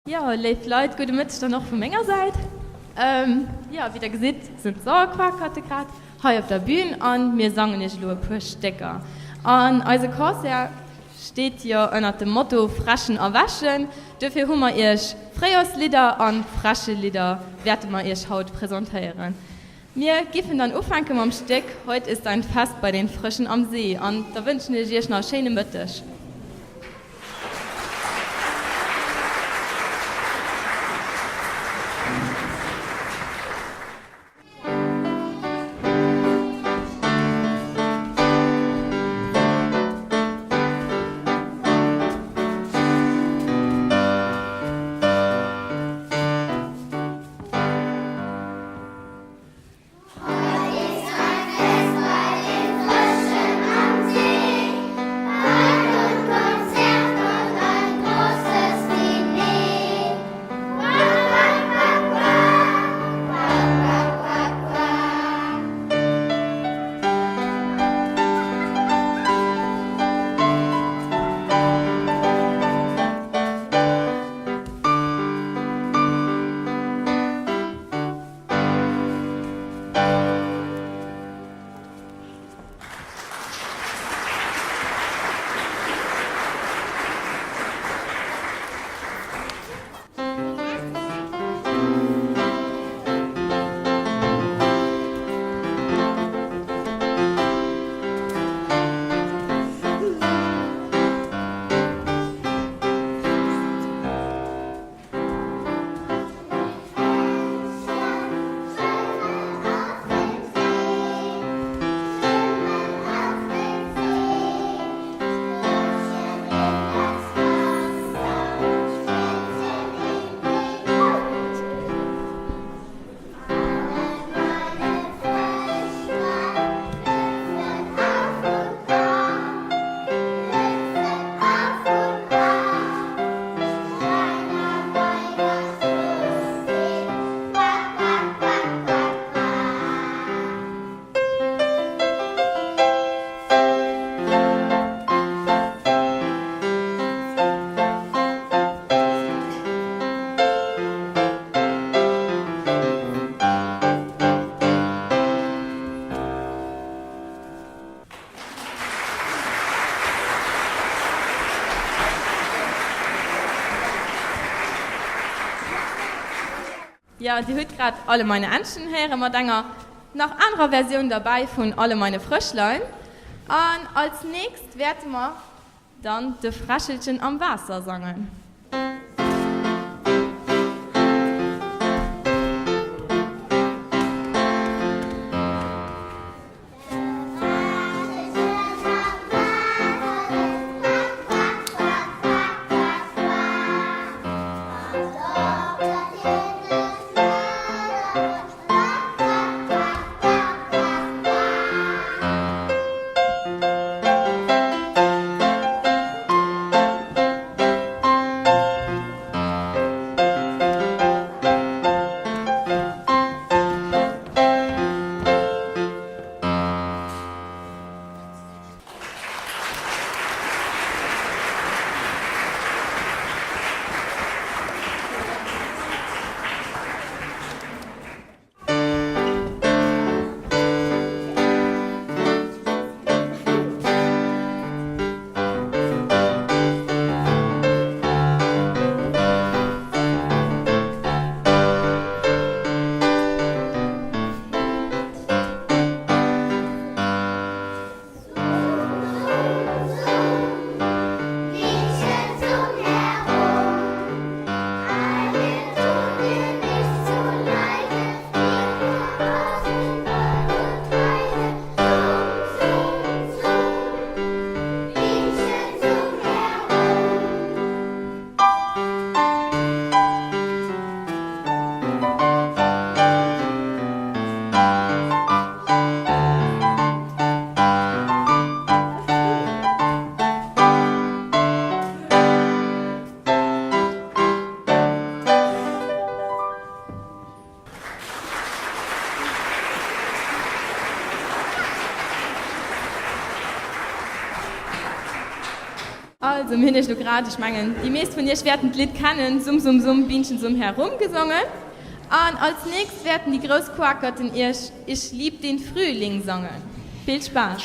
Ja, liebe Leute, gute Mittag noch von meiner Seite. Ja, wie ihr seht, sind Sauerquark-Katte gerade hier auf der Bühne und wir sagen nicht nur ein paar Stecker. Und unser Konzert steht hier unter dem Motto Fraschen erwaschen. Dafür haben wir euch Frühjahrslieder und frische Lieder, werden wir euch heute präsentieren. Wir geben dann anfangen mit dem Stück. Heute ist ein Fest bei den Frischen am See und da wünschen wir euch noch eine schöne Mittag. Ja, die hört gerade alle meine Anschen her, immer dann noch andere Version dabei von alle meine Frischlein. Und als nächstes werden wir dann die Fraschelchen am Wasser singen. Also, mir nicht nur gerade, ich meine, die meisten von ihr werden das Lied kennen, Summ, Summ, Summ, Bienchen, Summ herumgesungen. Und als nächstes werden die Großquakerten Ich lieb den Frühling singen. Viel Spaß!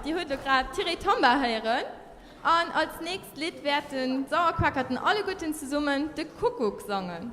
Die heute gerade Thierry Tomba hören. Und als nächstes Lied werden Sauerquackerten alle Guten zusammen den Kuckuck singen.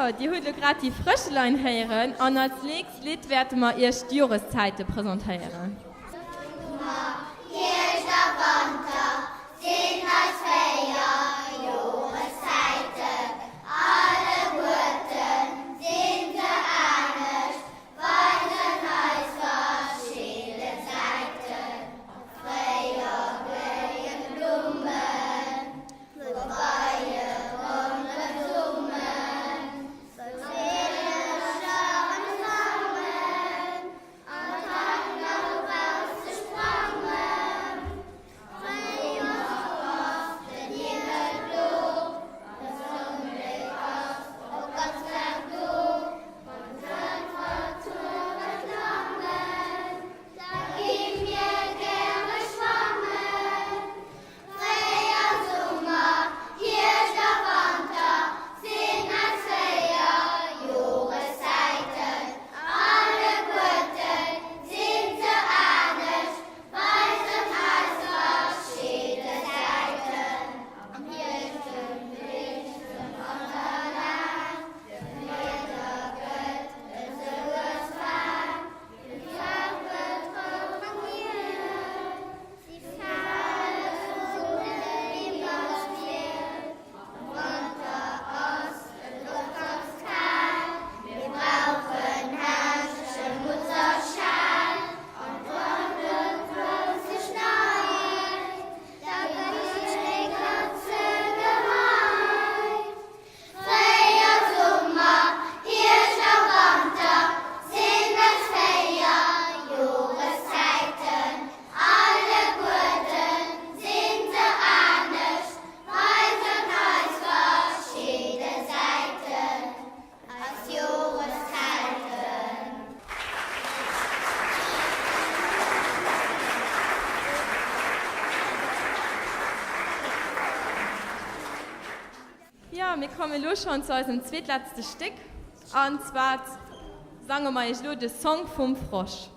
Ja, die heute gerade die Frischlein hören und als nächstes Lied werden wir erst die Jahreszeiten präsentieren. Hier ist der Winter, sind das Feier, Jahreszeiten, alle Guten sind sie einig, weisen als verschiedene Seiten, Feier, Grähen, Blumen, Wobei und Blumen, Seelen, Schauen, Flammen, an Tagen auf ausgesprungen, Feier, auf den Himmel blau, das Unglück aus, ob ganz blau, von Temperaturen langen, da gehen wir gerne schwammen. Feier Sommer, hier ist der Winter, sind als Feier Jahreszeiten. Alle Guten sind sie einig, weisen als verschiedene Seiten. Am höchsten Lichten von der Nacht, jeder Gott ist so gespannt. Die Tafel von ihnen, sie fallen so im Spiel. Runter aus der Luft ganz kalt, wir brauchen herrliche Mutterschall und wollen sich neu, da wird die ganze Gewalt. Feier Sommer, hier ist der Winter, sind es Feier Jahreszeiten, alle Guten sind sie einig, weisen als verschiedene Seiten, als Jahreszeiten. Ja, wir kommen los schon zu unserem zweitletzten Stück. Und zwar sagen wir mal, ich den Song vom Frosch.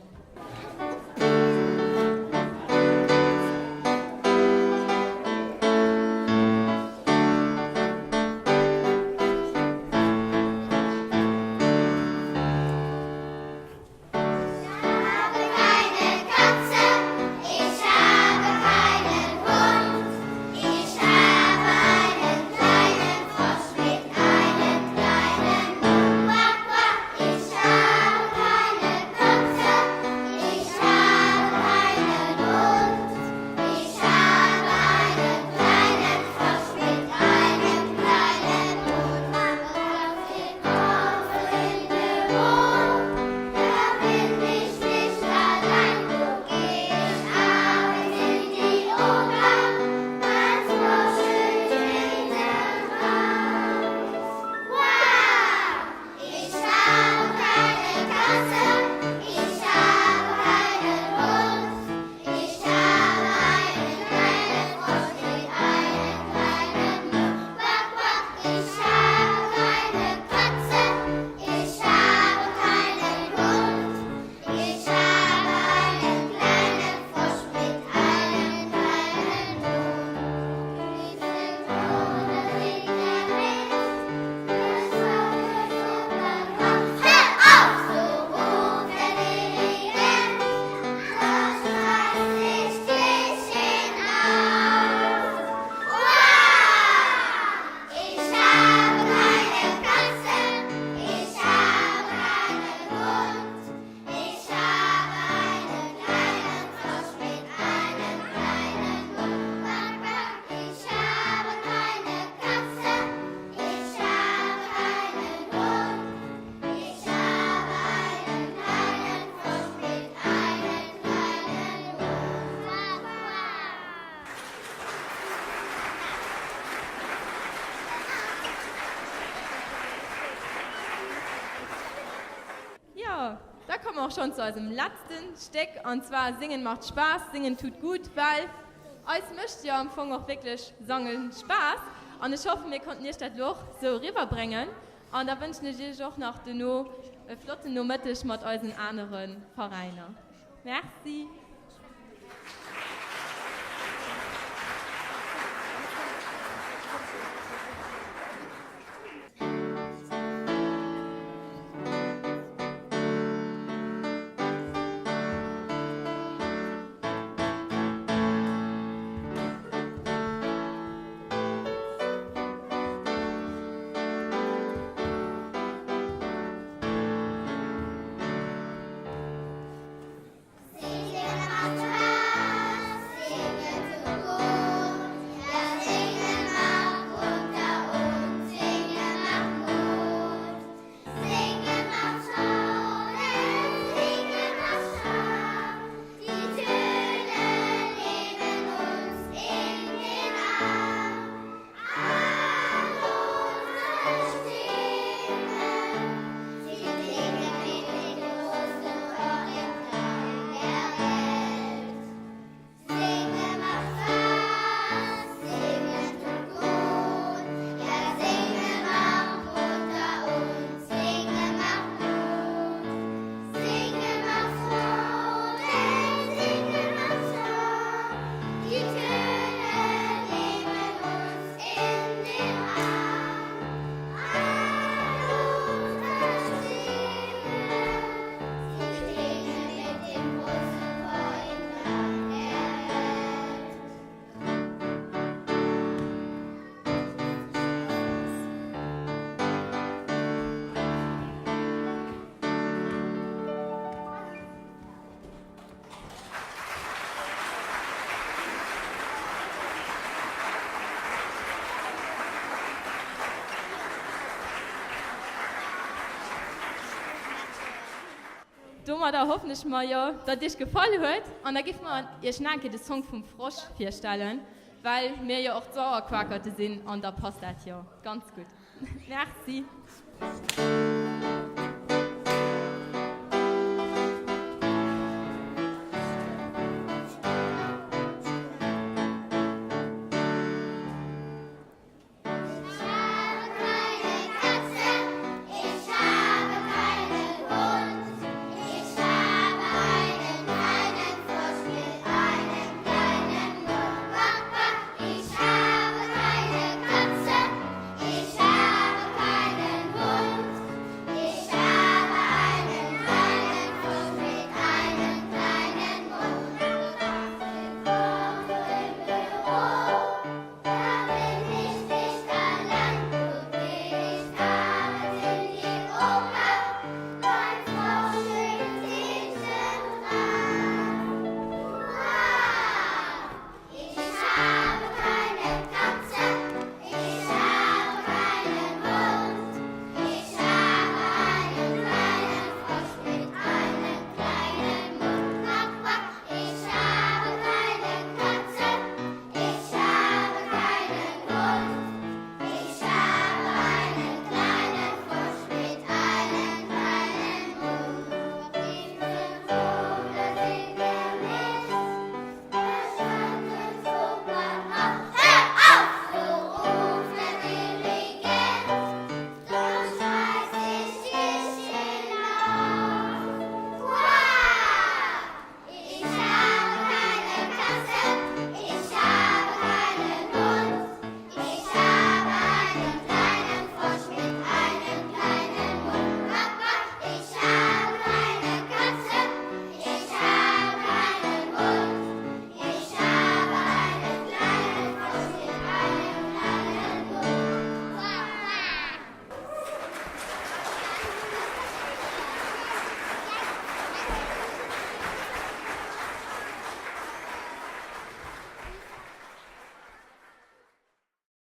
Ich habe keine Katze, ich habe keinen Hund, ich habe einen kleinen Frosch mit einem kleinen Mund. Quack, quack, ich habe keine Katze, ich habe keinen Hund, ich habe einen kleinen Frosch mit einem kleinen Mund. Und ich komme in den Mond. Da bin ich nicht allein, wo geh ich abends in die Oper, als Frosch in den Haus. Wow! Ich habe keine Katze, ich habe keinen Hund, ich habe einen kleinen Frosch mit einem kleinen Mund. Quack, quack, ich habe keine Katze, ich habe keinen Hund, ich habe einen kleinen Frosch mit einem kleinen Mund. Ich bin ohne Wind der Wind, das Auge von meinem Kopf. Hör auf zu rufen, Leben, das reißt dich hinaus. Wow! Ich habe keine Katze, ich habe keinen Hund, ich habe einen kleinen Frosch mit einem kleinen Mund. Quack, quack, ich habe keine Katze, ich habe keinen Hund, ich habe einen kleinen Frosch mit einem kleinen Mund. Quack, quack. Ja, da kommen wir auch schon zu unserem letzten Stück. Und zwar Singen macht Spaß, Singen tut gut, weil uns möchte ja am Anfang auch wirklich Singen Spaß. Und ich hoffe, wir konnten euch das auch so rüberbringen. Und da wünsche ich euch auch noch eine flotte Nummer mit unseren anderen Vereinen. Merci. dummer da hoffentlich mal ja, dass dich gefallen hat. Und da gibt man ihr Schnacke den Song vom Frosch vorstellen, weil wir ja auch Sauerquakerte sind und da passt das ja ganz gut. Merci.